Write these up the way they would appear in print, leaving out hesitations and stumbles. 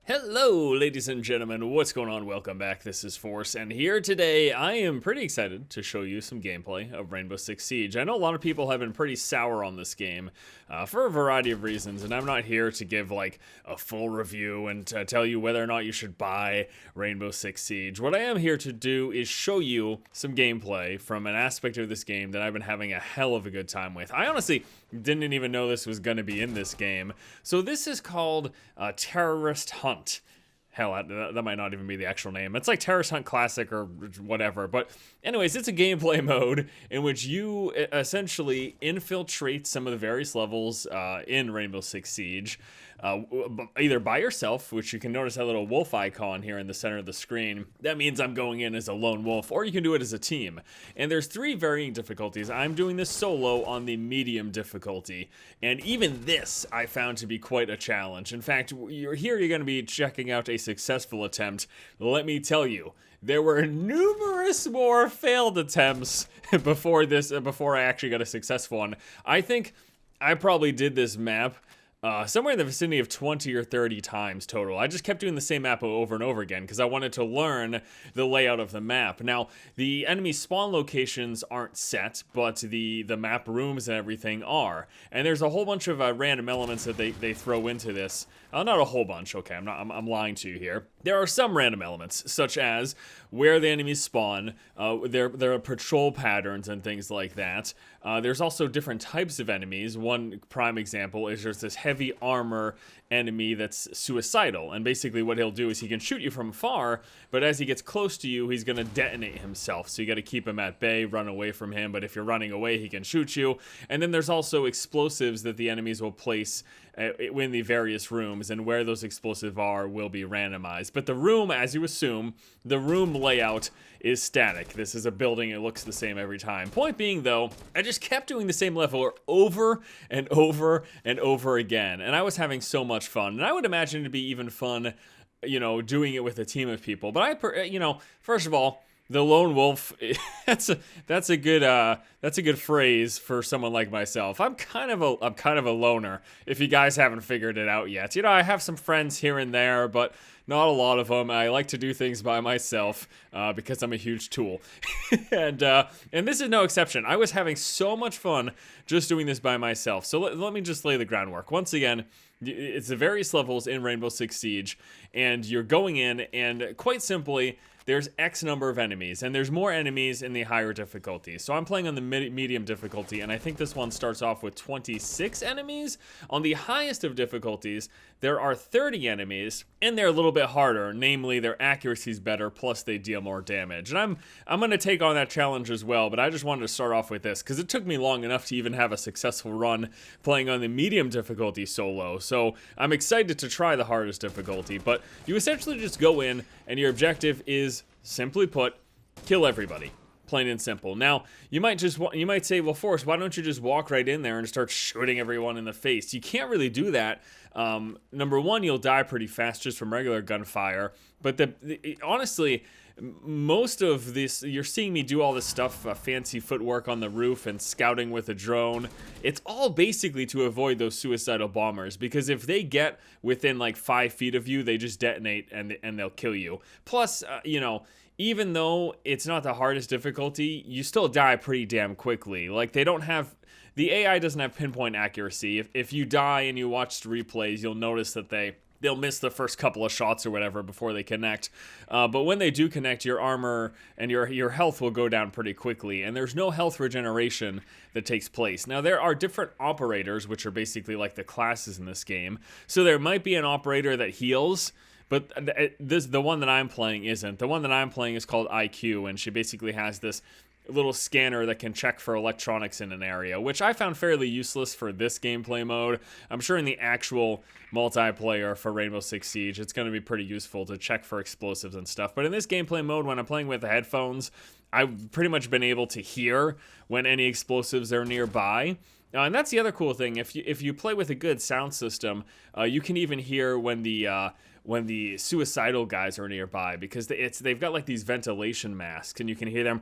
Hello, ladies and gentlemen, what's going on? Welcome back. This is Force, and here today I am pretty excited to show you some gameplay of Rainbow Six Siege. I know a lot of people have been pretty sour on this game for a variety of reasons, and I'm not here to give like a full review and to tell you whether or not you should buy Rainbow Six Siege. What I am here to do is show you some gameplay from an aspect of this game that I've been having a hell of a good time with. I honestly didn't even know this was going to be in this game. So this is called Terrorist Hunt. Hell, that might not even be the actual name. It's like Terrorist Hunt Classic or whatever. But anyways, it's a gameplay mode in which you essentially infiltrate some of the various levels in Rainbow Six Siege. Either by yourself, which you can notice that little wolf icon here in the center of the screen. That means I'm going in as a lone wolf, or you can do it as a team. And there's 3 varying difficulties. I'm doing this solo on the medium difficulty, and even this I found to be quite a challenge. In fact, you're going to be checking out a successful attempt. Let me tell you, there were numerous more failed attempts before I actually got a successful one. I think I probably did this map somewhere in the vicinity of 20 or 30 times total. I just kept doing the same map over and over again because I wanted to learn the layout of the map. Now, the enemy spawn locations aren't set, but the map rooms and everything are. And there's a whole bunch of random elements that they throw into this. Not a whole bunch, okay, I'm lying to you here. There are some random elements, such as where the enemies spawn, their patrol patterns and things like that. There's also different types of enemies. One prime example is there's this heavy armor enemy that's suicidal, and basically what he'll do is he can shoot you from far, but as he gets close to you, he's gonna detonate himself, so you gotta keep him at bay, run away from him, but if you're running away, he can shoot you. And then there's also explosives that the enemies will place in the various rooms, and where those explosives are will be randomized. But the room, as you assume, the room layout is static. This is a building, it looks the same every time. Point being though, I just kept doing the same level over and over and over again, and I was having so much fun. And I would imagine it'd be even fun, you know, doing it with a team of people. But first of all, the lone wolf, that's a good phrase for someone like myself. I'm kind of a loner, if you guys haven't figured it out yet. You know, I have some friends here and there, but not a lot of them. I like to do things by myself because I'm a huge tool. and this is no exception. I was having so much fun just doing this by myself. So let me just lay the groundwork. Once again, it's the various levels in Rainbow Six Siege, and you're going in, and quite simply, there's X number of enemies, and there's more enemies in the higher difficulty. So I'm playing on the medium difficulty, and I think this one starts off with 26 enemies. On the highest of difficulties, there are 30 enemies, and they're a little bit harder. Namely, their accuracy's better, plus they deal more damage. And I'm going to take on that challenge as well, but I just wanted to start off with this, because it took me long enough to even have a successful run playing on the medium difficulty solo. So I'm excited to try the hardest difficulty, but you essentially just go in, and your objective is, simply put, kill everybody. Plain and simple. Now, you might say, well, Forrest, why don't you just walk right in there and start shooting everyone in the face? You can't really do that. Number one, you'll die pretty fast just from regular gunfire. But honestly, most of this, you're seeing me do all this stuff, fancy footwork on the roof and scouting with a drone. It's all basically to avoid those suicidal bombers, because if they get within like 5 feet of you, they just detonate and they'll kill you. Plus, even though it's not the hardest difficulty, you still die pretty damn quickly. Like, the AI doesn't have pinpoint accuracy. If you die and you watch the replays, you'll notice that they'll miss the first couple of shots or whatever before they connect. But when they do connect, your armor and your health will go down pretty quickly, and there's no health regeneration that takes place. Now, there are different operators, which are basically like the classes in this game. So there might be an operator that heals, but the one that I'm playing isn't. The one that I'm playing is called IQ, and she basically has this little scanner that can check for electronics in an area, which I found fairly useless for this gameplay mode. I'm sure in the actual multiplayer for Rainbow Six Siege, it's going to be pretty useful to check for explosives and stuff. But in this gameplay mode, when I'm playing with the headphones, I've pretty much been able to hear when any explosives are nearby. And that's the other cool thing. If you play with a good sound system, you can even hear when the suicidal guys are nearby, because they've got like these ventilation masks, and you can hear them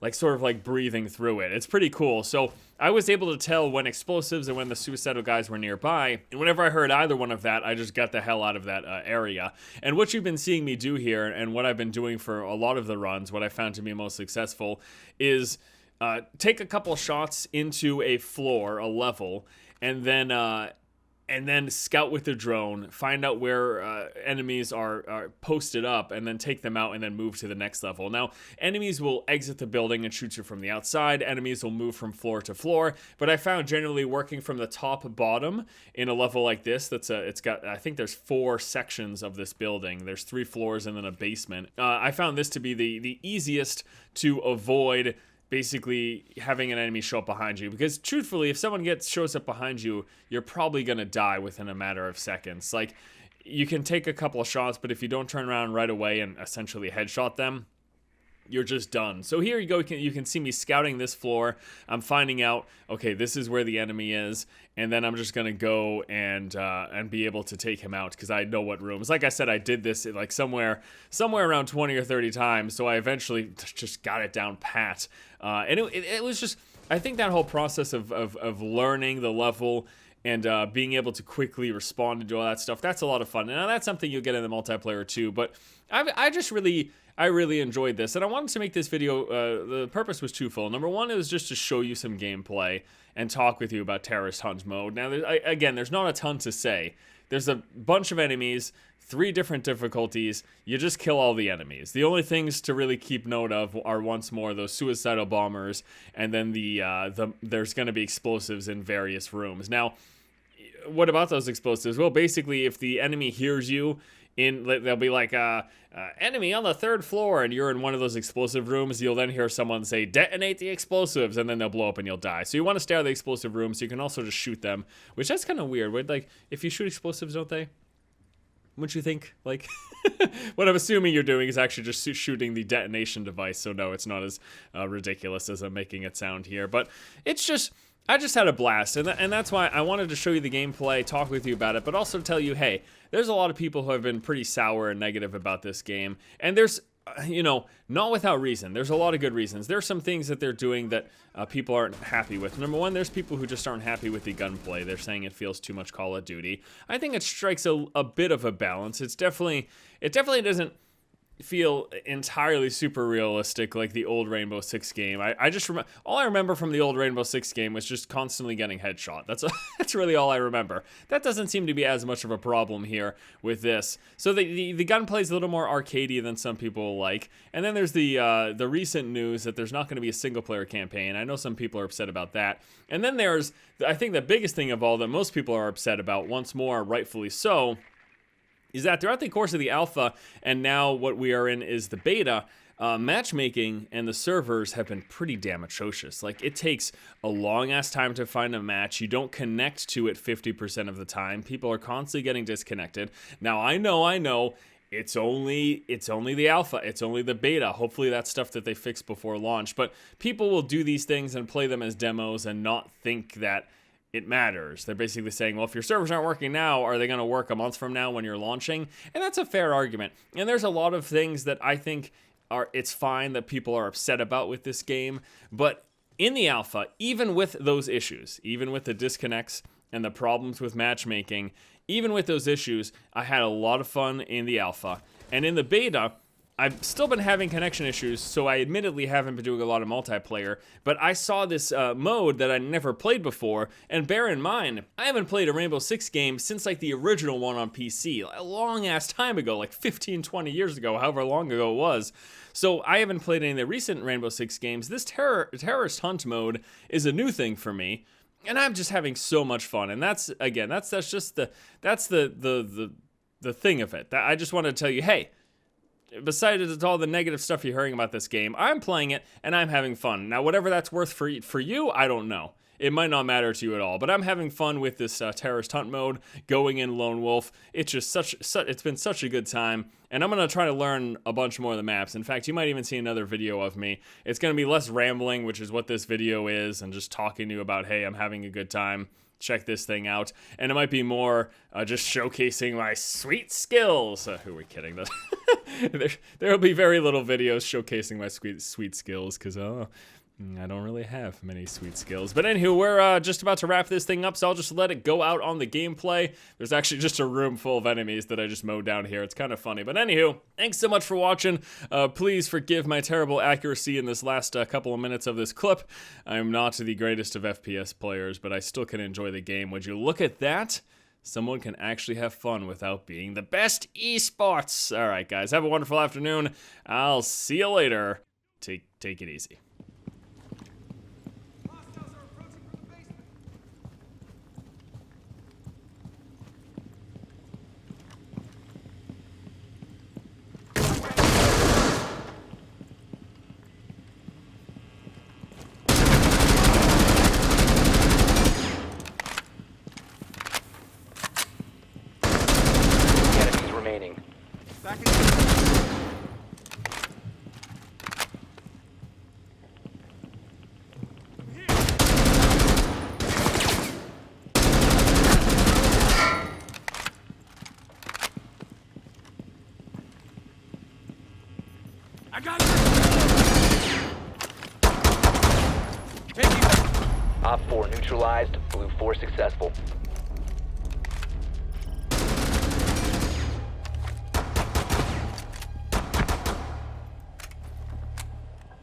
like sort of like breathing through it. It's pretty cool. So I was able to tell when explosives and when the suicidal guys were nearby, and whenever I heard either one of that, I just got the hell out of that area. And what you've been seeing me do here, and what I've been doing for a lot of the runs, what I found to be most successful, is take a couple shots into a floor, a level, and then scout with the drone, find out where enemies are posted up, and then take them out and then move to the next level. Now, enemies will exit the building and shoot you from the outside. Enemies will move from floor to floor, but I found generally working from the top bottom in a level like this, it's got, I think there's 4 sections of this building. There's 3 floors and then a basement. I found this to be the easiest to avoid basically having an enemy show up behind you, because truthfully, if someone shows up behind you, you're probably gonna die within a matter of seconds. Like, you can take a couple of shots, but if you don't turn around right away and essentially headshot them, you're just done. So here you go, you can see me scouting this floor. I'm finding out, okay, this is where the enemy is, and then I'm just gonna go and be able to take him out, because I know what rooms. Like I said, I did this like somewhere around 20 or 30 times, so I eventually just got it down pat. And it was just, I think that whole process of learning the level and being able to quickly respond and do all that stuff, that's a lot of fun. Now, that's something you'll get in the multiplayer too, but I really enjoyed this, and I wanted to make this video, the purpose was twofold. Number one, it was just to show you some gameplay and talk with you about Terrorist Hunt mode. Now, again, there's not a ton to say. There's a bunch of enemies, 3 different difficulties. You just kill all the enemies. The only things to really keep note of are, once more, those suicidal bombers, and then there's going to be explosives in various rooms. Now, what about those explosives? Well, basically, if the enemy hears you, they'll be like, enemy on the 3rd floor, and you're in one of those explosive rooms, you'll then hear someone say, detonate the explosives, and then they'll blow up and you'll die. So you want to stay out of the explosive rooms. So you can also just shoot them, which that's kind of weird. Like, if you shoot explosives, don't they? Wouldn't you think? Like, what I'm assuming you're doing is actually just shooting the detonation device. So no, it's not as ridiculous as I'm making it sound here. But it's just, I just had a blast, and that's why I wanted to show you the gameplay, talk with you about it, but also tell you, hey, there's a lot of people who have been pretty sour and negative about this game, and there's, you know, not without reason. There's a lot of good reasons. There's some things that they're doing that people aren't happy with. Number one, there's people who just aren't happy with the gunplay. They're saying it feels too much Call of Duty. I think it strikes a bit of a balance. It definitely doesn't feel entirely super realistic like the old Rainbow Six game. I just remember, all I remember from the old Rainbow Six game was just constantly getting headshot. That's really all I remember. That doesn't seem to be as much of a problem here with this. So the gunplay is a little more arcadey than some people like. And then there's the recent news that there's not going to be a single player campaign. I know some people are upset about that. And then there's, I think the biggest thing of all that most people are upset about, once more rightfully so, is that throughout the course of the alpha, and now what we are in is the beta, matchmaking and the servers have been pretty damn atrocious. Like, it takes a long-ass time to find a match. You don't connect to it 50% of the time. People are constantly getting disconnected. Now, I know, it's only the alpha, it's only the beta. Hopefully that's stuff that they fix before launch. But people will do these things and play them as demos and not think that it matters. They're basically saying, well, if your servers aren't working now, are they going to work a month from now when you're launching? And that's a fair argument. And there's a lot of things that I think it's fine that people are upset about with this game. But in the alpha, even with those issues, even with the disconnects and the problems with matchmaking, even with those issues, I had a lot of fun in the alpha. And in the beta, I've still been having connection issues, so I admittedly haven't been doing a lot of multiplayer, but I saw this mode that I never played before, and bear in mind, I haven't played a Rainbow Six game since like the original one on PC, a long-ass time ago, like 15, 20 years ago, however long ago it was. So I haven't played any of the recent Rainbow Six games. This terrorist hunt mode is a new thing for me, and I'm just having so much fun, and that's just the thing of it. I just wanted to tell you, hey, besides all the negative stuff you're hearing about this game, I'm playing it and I'm having fun. Now, whatever that's worth for you, I don't know. It might not matter to you at all, but I'm having fun with this terrorist hunt mode, going in lone wolf. It's just it's been such a good time, and I'm gonna try to learn a bunch more of the maps. In fact, you might even see another video of me. It's gonna be less rambling, which is what this video is, and just talking to you about, hey, I'm having a good time. check this thing out. And it might be more just showcasing my sweet skills. Who are we kidding? There will be very little videos showcasing my sweet skills, because I don't really have many sweet skills. But anywho, we're just about to wrap this thing up, so I'll just let it go out on the gameplay. There's actually just a room full of enemies that I just mowed down here. It's kind of funny. But anywho, thanks so much for watching. Please forgive my terrible accuracy in this last couple of minutes of this clip. I'm not the greatest of FPS players, but I still can enjoy the game. Would you look at that? Someone can actually have fun without being the best esports. All right, guys, have a wonderful afternoon. I'll see you later. Take it easy. I got you! Op 4 neutralized, Blue 4 successful.